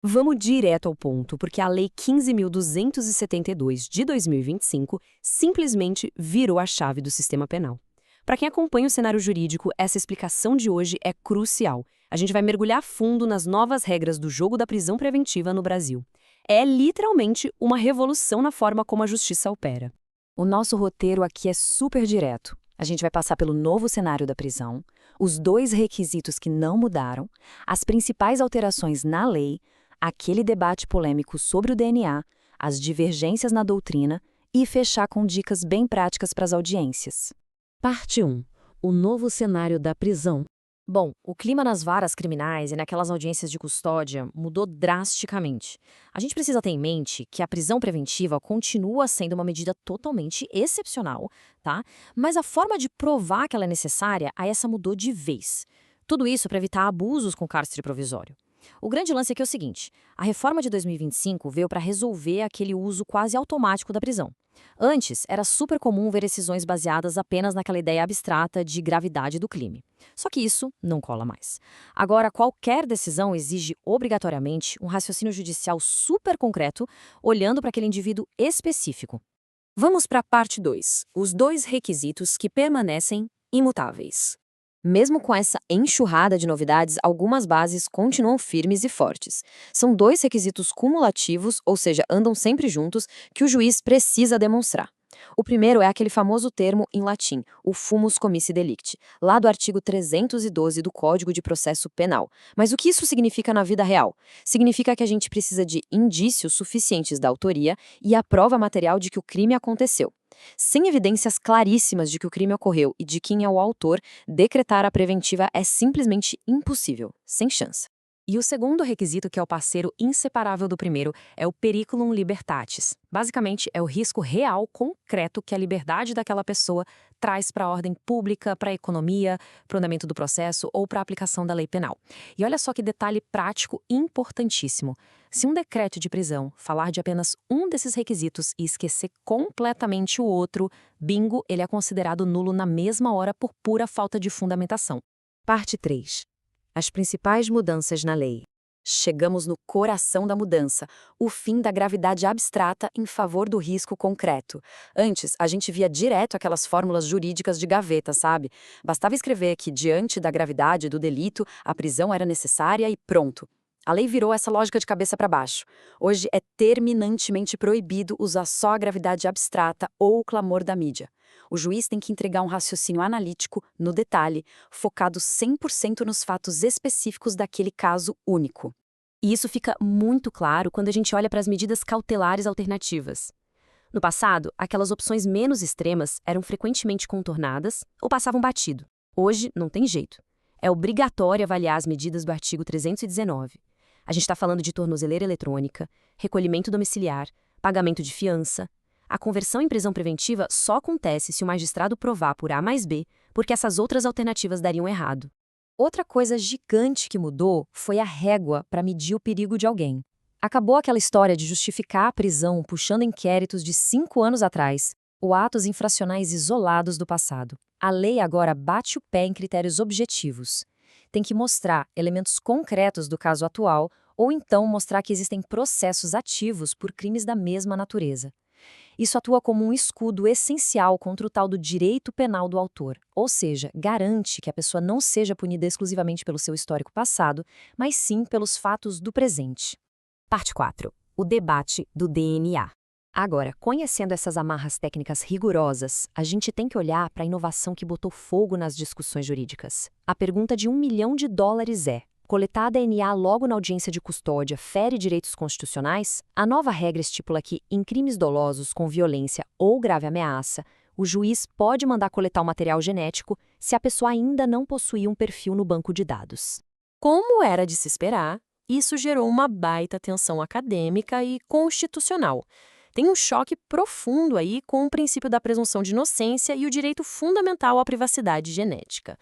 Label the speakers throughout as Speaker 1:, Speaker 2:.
Speaker 1: Vamos direto ao ponto, porque a Lei 15.272 de 2025 simplesmente virou a chave do sistema penal. Para quem acompanha o cenário jurídico, essa explicação de hoje é crucial. A gente vai mergulhar a fundo nas novas regras do jogo da prisão preventiva no Brasil. É literalmente uma revolução na forma como a justiça opera.
Speaker 2: O nosso roteiro aqui é super direto. A gente vai passar pelo novo cenário da prisão, os dois requisitos que não mudaram, as principais alterações na lei, aquele debate polêmico sobre o DNA, as divergências na doutrina e fechar com dicas bem práticas para as audiências.
Speaker 3: Parte 1. O novo cenário da prisão.
Speaker 4: Bom, o clima nas varas criminais e naquelas audiências de custódia mudou drasticamente. A gente precisa ter em mente que a prisão preventiva continua sendo uma medida totalmente excepcional, tá? Mas a forma de provar que ela é necessária, a essa mudou de vez. Tudo isso para evitar abusos com cárcere provisório. O grande lance aqui é o seguinte: a reforma de 2025 veio para resolver aquele uso quase automático da prisão. Antes, era super comum ver decisões baseadas apenas naquela ideia abstrata de gravidade do crime. Só que isso não cola mais. Agora, qualquer decisão exige obrigatoriamente um raciocínio judicial super concreto, olhando para aquele indivíduo específico.
Speaker 1: Vamos para a parte 2, os dois requisitos que permanecem imutáveis.
Speaker 4: Mesmo com essa enxurrada de novidades, algumas bases continuam firmes e fortes. São dois requisitos cumulativos, ou seja, andam sempre juntos, que o juiz precisa demonstrar. O primeiro é aquele famoso termo em latim, o fumus comissi delicti, lá do artigo 312 do Código de Processo Penal. Mas o que isso significa na vida real? Significa que a gente precisa de indícios suficientes da autoria e a prova material de que o crime aconteceu. Sem evidências claríssimas de que o crime ocorreu e de quem é o autor, decretar a preventiva é simplesmente impossível, sem chance.
Speaker 1: E o segundo requisito, que é o parceiro inseparável do primeiro, é o periculum libertatis. Basicamente, é o risco real, concreto, que a liberdade daquela pessoa traz para a ordem pública, para a economia, para o andamento do processo ou para a aplicação da lei penal. E olha só que detalhe prático importantíssimo. Se um decreto de prisão falar de apenas um desses requisitos e esquecer completamente o outro, bingo, ele é considerado nulo na mesma hora por pura falta de fundamentação.
Speaker 2: Parte 3. As principais mudanças na lei. Chegamos no coração da mudança, o fim da gravidade abstrata em favor do risco concreto. Antes, a gente via direto aquelas fórmulas jurídicas de gaveta, sabe? Bastava escrever que, diante da gravidade do delito, a prisão era necessária e pronto. A lei virou essa lógica de cabeça para baixo. Hoje é terminantemente proibido usar só a gravidade abstrata ou o clamor da mídia. O juiz tem que entregar um raciocínio analítico, no detalhe, focado 100% nos fatos específicos daquele caso único.
Speaker 1: E isso fica muito claro quando a gente olha para as medidas cautelares alternativas. No passado, aquelas opções menos extremas eram frequentemente contornadas ou passavam batido. Hoje, não tem jeito. É obrigatório avaliar as medidas do artigo 319. A gente está falando de tornozeleira eletrônica, recolhimento domiciliar, pagamento de fiança. A conversão em prisão preventiva só acontece se o magistrado provar por A mais B, porque essas outras alternativas dariam errado.
Speaker 4: Outra coisa gigante que mudou foi a régua para medir o perigo de alguém. Acabou aquela história de justificar a prisão puxando inquéritos de 5 anos atrás ou atos infracionais isolados do passado. A lei agora bate o pé em critérios objetivos. Tem que mostrar elementos concretos do caso atual ou então mostrar que existem processos ativos por crimes da mesma natureza. Isso atua como um escudo essencial contra o tal do direito penal do autor, ou seja, garante que a pessoa não seja punida exclusivamente pelo seu histórico passado, mas sim pelos fatos do presente.
Speaker 1: Parte 4. O debate do DNA. Agora, conhecendo essas amarras técnicas rigorosas, a gente tem que olhar para a inovação que botou fogo nas discussões jurídicas. A pergunta de $1 milhão é: coletar DNA logo na audiência de custódia fere direitos constitucionais? A nova regra estipula que, em crimes dolosos com violência ou grave ameaça, o juiz pode mandar coletar o material genético se a pessoa ainda não possui um perfil no banco de dados. Como era de se esperar, isso gerou uma baita tensão acadêmica e constitucional. Tem um choque profundo aí com o princípio da presunção de inocência e o direito fundamental à privacidade genética.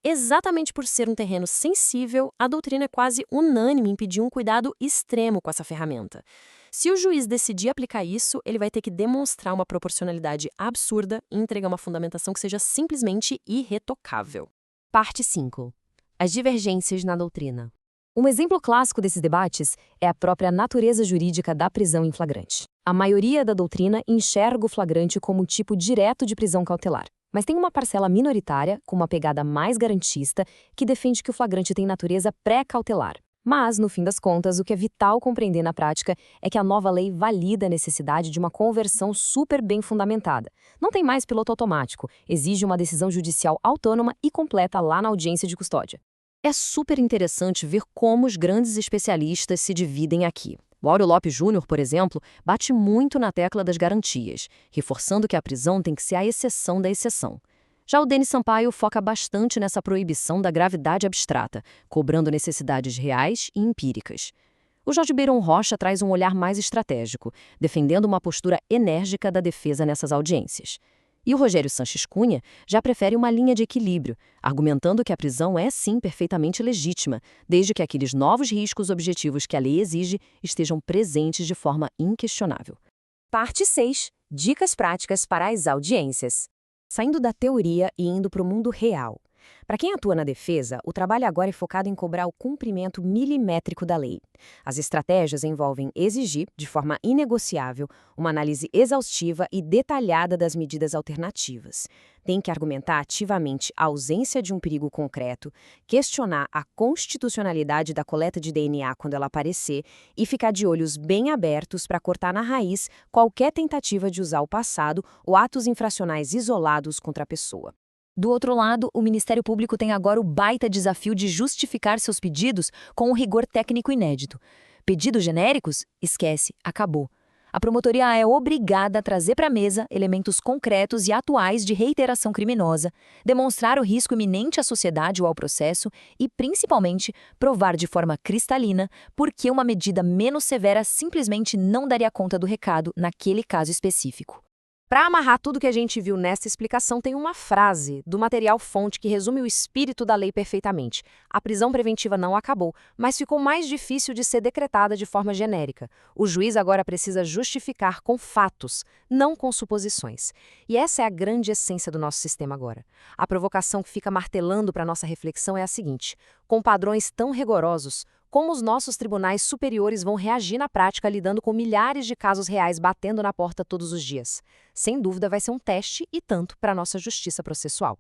Speaker 1: Exatamente por ser um terreno sensível, a doutrina é quase unânime em pedir um cuidado extremo com essa ferramenta. Se o juiz decidir aplicar isso, ele vai ter que demonstrar uma proporcionalidade absurda e entregar uma fundamentação que seja simplesmente irretocável. Parte 5. As divergências na doutrina. Um exemplo clássico desses debates é a própria natureza jurídica da prisão em flagrante. A maioria da doutrina enxerga o flagrante como um tipo direto de prisão cautelar. Mas tem uma parcela minoritária, com uma pegada mais garantista, que defende que o flagrante tem natureza pré-cautelar. Mas, no fim das contas, o que é vital compreender na prática é que a nova lei valida a necessidade de uma conversão super bem fundamentada. Não tem mais piloto automático, exige uma decisão judicial autônoma e completa lá na audiência de custódia.
Speaker 4: É super interessante ver como os grandes especialistas se dividem aqui. O Áureo Lopes Júnior, por exemplo, bate muito na tecla das garantias, reforçando que a prisão tem que ser a exceção da exceção. Já o Denis Sampaio foca bastante nessa proibição da gravidade abstrata, cobrando necessidades reais e empíricas. O Jorge Beiron Rocha traz um olhar mais estratégico, defendendo uma postura enérgica da defesa nessas audiências. E o Rogério Sanches Cunha já prefere uma linha de equilíbrio, argumentando que a prisão é sim perfeitamente legítima, desde que aqueles novos riscos objetivos que a lei exige estejam presentes de forma inquestionável.
Speaker 1: Parte 6. Dicas práticas para as audiências. Saindo da teoria e indo para o mundo real. Para quem atua na defesa, o trabalho agora é focado em cobrar o cumprimento milimétrico da lei. As estratégias envolvem exigir, de forma inegociável, uma análise exaustiva e detalhada das medidas alternativas. Tem que argumentar ativamente a ausência de um perigo concreto, questionar a constitucionalidade da coleta de DNA quando ela aparecer e ficar de olhos bem abertos para cortar na raiz qualquer tentativa de usar o passado ou atos infracionais isolados contra a pessoa. Do outro lado, o Ministério Público tem agora o baita desafio de justificar seus pedidos com um rigor técnico inédito. Pedidos genéricos? Esquece, acabou. A promotoria é obrigada a trazer para a mesa elementos concretos e atuais de reiteração criminosa, demonstrar o risco iminente à sociedade ou ao processo e, principalmente, provar de forma cristalina por que uma medida menos severa simplesmente não daria conta do recado naquele caso específico. Para amarrar tudo que a gente viu nesta explicação, tem uma frase do material-fonte que resume o espírito da lei perfeitamente. A prisão preventiva não acabou, mas ficou mais difícil de ser decretada de forma genérica. O juiz agora precisa justificar com fatos, não com suposições. E essa é a grande essência do nosso sistema agora. A provocação que fica martelando para a nossa reflexão é a seguinte: com padrões tão rigorosos, como os nossos tribunais superiores vão reagir na prática lidando com milhares de casos reais batendo na porta todos os dias? Sem dúvida vai ser um teste e tanto para a nossa justiça processual.